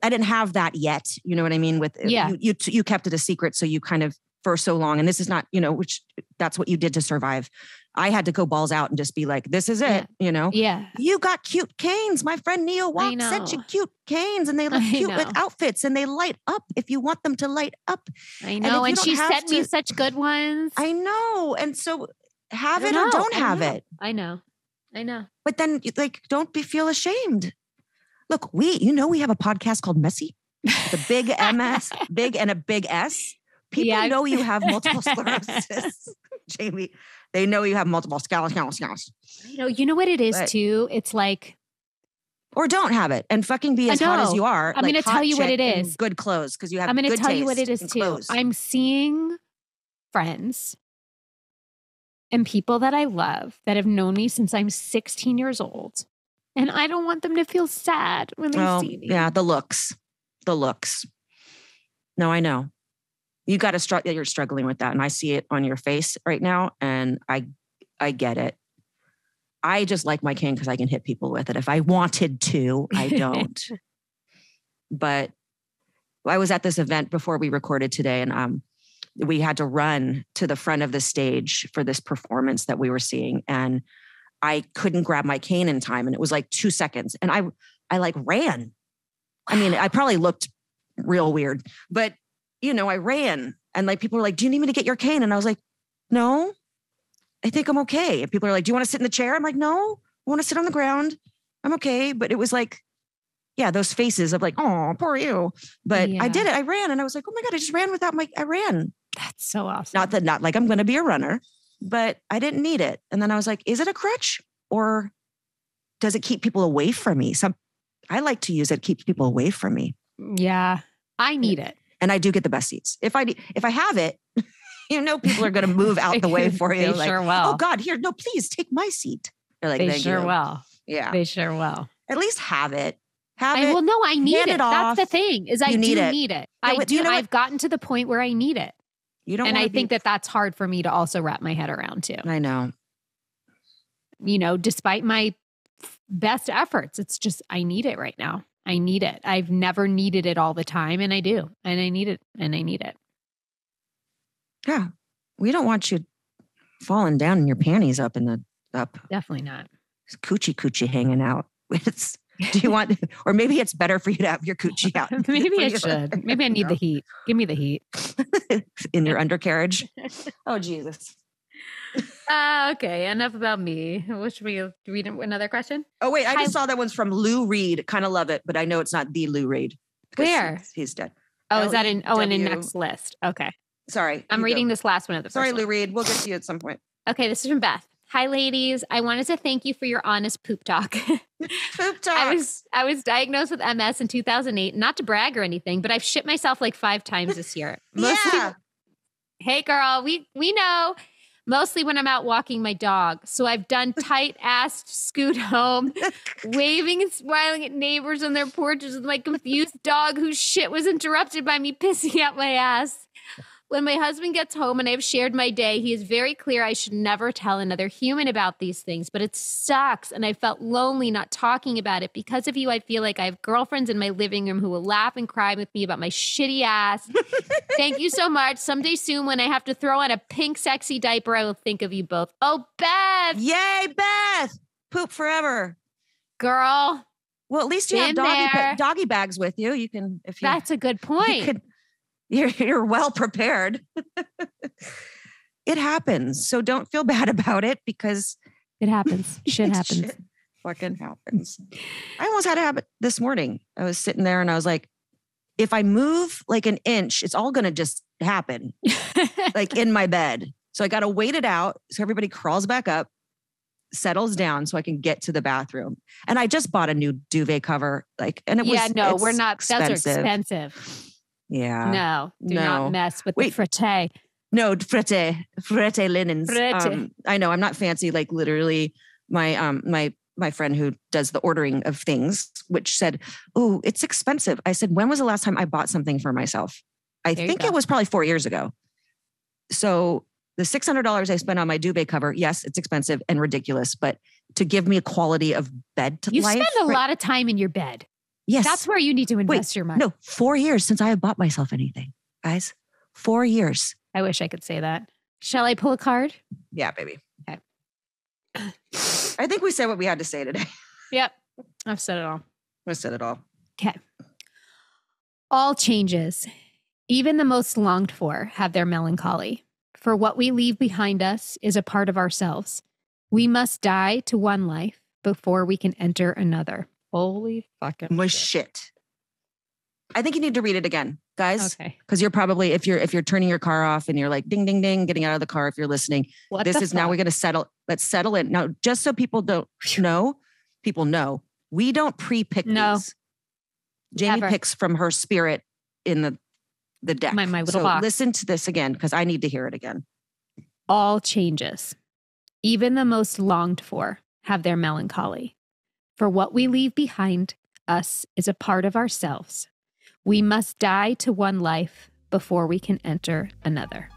I didn't have that yet. You know what I mean? You kept it a secret. So you kind of, for so long. And this is not, which that's what you did to survive. I had to go balls out and just be like, this is it, Yeah. You got cute canes. My friend Neo Walk sent you cute canes and they look cute with outfits and they light up if you want them to light up. I know. And she sent me such good ones. I know. And so have it or don't have it. I know. But then like, don't feel ashamed. Look, we have a podcast called Messy. The big MS, big and a big S. People know you have multiple sclerosis, Jamie. They know you have multiple sclerosis. You know what it is too? It's like, or don't have it and fucking be as hot as you are. I'm going to tell you what it is. Good clothes because you have. I'm going to tell you what it is too. Clothes. I'm seeing friends and people that I love that have known me since I'm 16 years old, and I don't want them to feel sad when they see me. Yeah, the looks. No, I know. You got to you're struggling with that, and I see it on your face right now, and I get it. I just like my cane because I can hit people with it. If I wanted to, I don't. But I was at this event before we recorded today, and we had to run to the front of the stage for this performance that we were seeing, and I couldn't grab my cane in time, and it was like 2 seconds, and I like ran. I mean, I probably looked real weird, but I ran, and like people were like, "Do you need me to get your cane?" And I was like, "No, I think I'm okay." And people are like, "Do you want to sit in the chair?" I'm like, "No, I want to sit on the ground. I'm okay." But it was like, yeah, those faces of like, "Oh, poor you." But I did it. I ran, and I was like, "Oh my God, I just ran I ran." That's so awesome. Not like I'm going to be a runner, but I didn't need it. And then I was like, is it a crutch or does it keep people away from me? I like to use it, keeps people away from me. Yeah, I need it. And I do get the best seats. If I have it, people are going to move out the way for you. They like, sure will. "Oh God, here, no, please take my seat." They're like, they sure will. Yeah, they sure will. At least have it. Well, no, I need it. That's the thing. Is I do need it. I do. I've gotten to the point where I need it. You don't. And I think that's hard for me to also wrap my head around too. I know. Despite my best efforts, it's just I need it right now. I need it. I've never needed it all the time, and I do. And I need it. And I need it. Yeah. We don't want you falling down in your panties up. Definitely not. Coochie hanging out. Do you want, or maybe it's better for you to have your coochie out. Maybe I should. Maybe I need the heat. Give me the heat. In your undercarriage. Oh, Jesus. Okay. Enough about me. Should we read another question? Oh, wait. I just saw that one's from Lou Reed. Kind of love it, but I know it's not the Lou Reed. Where? He's dead. Oh, is that in the next list? Okay. Sorry. I'm reading this last one of the first Sorry, one. Lou Reed. We'll get to you at some point. Okay. This is from Beth. Hi, ladies. I wanted to thank you for your honest poop talk. Poop talk. I was diagnosed with MS in 2008. Not to brag or anything, but I've shit myself like 5 times this year. Yeah. Hey, girl, we know. Mostly when I'm out walking my dog. So I've done tight-assed scoot home, waving and smiling at neighbors on their porches with my confused dog whose shit was interrupted by me pissing out my ass. When my husband gets home and I have shared my day, he is very clear I should never tell another human about these things, but it sucks. And I felt lonely not talking about it. Because of you, I feel like I have girlfriends in my living room who will laugh and cry with me about my shitty ass. Thank you so much. Someday soon when I have to throw on a pink sexy diaper, I will think of you both. Oh, Beth. Yay, Beth. Poop forever. Girl. Well, at least you have doggy bags with you. You can, if you. That's a good point. You're well prepared. It happens. So don't feel bad about it because it happens. Shit happens. Shit fucking happens. I almost had it happen this morning. I was sitting there and I was like, if I move like an inch, it's all going to just happen like in my bed. So I got to wait it out. So everybody crawls back up, settles down so I can get to the bathroom. And I just bought a new duvet cover. We're not. Those are expensive. Yeah. No, do not mess with the frette. No, frette linens. I know I'm not fancy. Like literally my friend who does the ordering of things, which said, "Oh, it's expensive." I said, "When was the last time I bought something for myself?" I think it was probably 4 years ago. So the $600 I spent on my duvet cover, yes, it's expensive and ridiculous, but to give me a quality of bed to life. You spend a lot of time in your bed. Yes. That's where you need to invest your money. No, 4 years since I have bought myself anything, guys. 4 years. I wish I could say that. Shall I pull a card? Yeah, baby. Okay. I think we said what we had to say today. Yep. I've said it all. I've said it all. Okay. All changes, even the most longed for, have their melancholy. For what we leave behind us is a part of ourselves. We must die to one life before we can enter another. Holy fucking shit. I think you need to read it again, guys. Okay. Because you're probably, if you're turning your car off and you're like, ding, ding, ding, getting out of the car, if you're listening, now we're going to settle. Let's settle in. Now, just so people don't know, people know, we don't pre-pick these. Jamie picks from her spirit in the deck. My little box. Listen to this again, because I need to hear it again. All changes, even the most longed for, have their melancholy. For what we leave behind us is a part of ourselves. We must die to one life before we can enter another.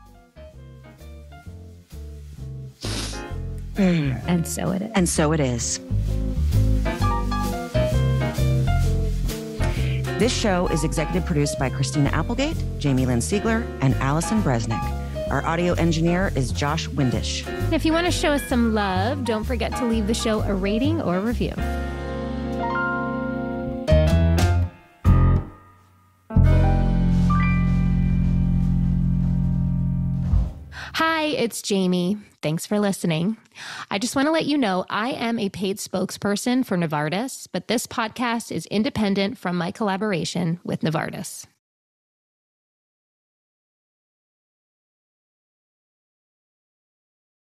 And so it is. And so it is. This show is executive produced by Christina Applegate, Jamie-Lynn Sigler, and Allison Bresnick. Our audio engineer is Josh Windish. And if you want to show us some love, don't forget to leave the show a rating or a review. Hi, it's Jamie. Thanks for listening. I just want to let you know I am a paid spokesperson for Novartis, but this podcast is independent from my collaboration with Novartis.